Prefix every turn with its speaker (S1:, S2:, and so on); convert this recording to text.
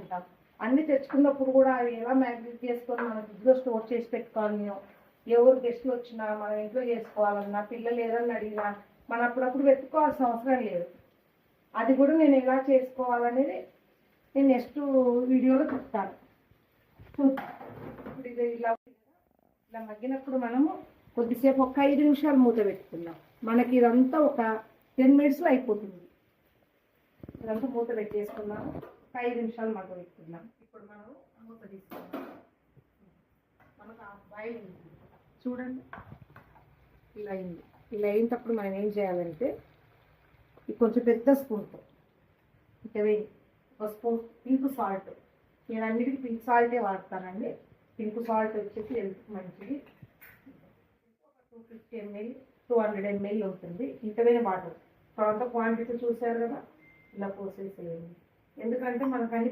S1: తెచ్చుకుంటాం. అన్నీ తెచ్చుకున్నప్పుడు కూడా అవి ఎలా మ్యాగ్నెట్ చేసుకొని మన ఫ్రిడ్జ్లో స్టోర్ చేసి పెట్టుకోవాలి. ఎవరు గెస్ట్లు వచ్చినా మనం ఇంట్లో చేసుకోవాలన్నా, పిల్లలు ఏదన్నా అడిగినా మనం అప్పుడప్పుడు వెతుక్కోవాల్సిన అవసరం లేదు. అది కూడా నేను ఎలా చేసుకోవాలనేది నేను నెక్స్ట్ వీడియోలో చెప్తాను. ఇప్పుడు ఇది ఇలా మగ్గినప్పుడు మనము కొద్దిసేపు ఒక 5 నిమిషాలు మూత పెట్టుకుందాం. మనకి ఇదంతా ఒక 10 మినిట్స్లో అయిపోతుంది. ఇదంతా మూత పెట్టేసుకున్నాము. ఒక 5 నిమిషాలు మగ్గ పెట్టుకుందాం. ఇప్పుడు మనం మూత తీసుకుందాం. మనకు ఆ బాయిల్ చూడండి ఇలా అయింది. ఇలా అయినప్పుడు మనం ఏం చేయాలంటే ఇది కొంచెం పెద్ద స్పూన్తో ఇంకా వేయి ఒక స్పూన్ పింక్ సాల్ట్. నేను అన్నిటికీ పింక్ సాల్టే వాడతానండి. పింక్ సాల్ట్ వచ్చేసి హెల్త్కి మంచిది. 250 ml 200 ml ఉంటుంది. ఇంతవే వాటర్ తర్వాత క్వాంటిటీ చూసారు కదా, ఇలా పోసేసేయండి. ఎందుకంటే మనకన్నీ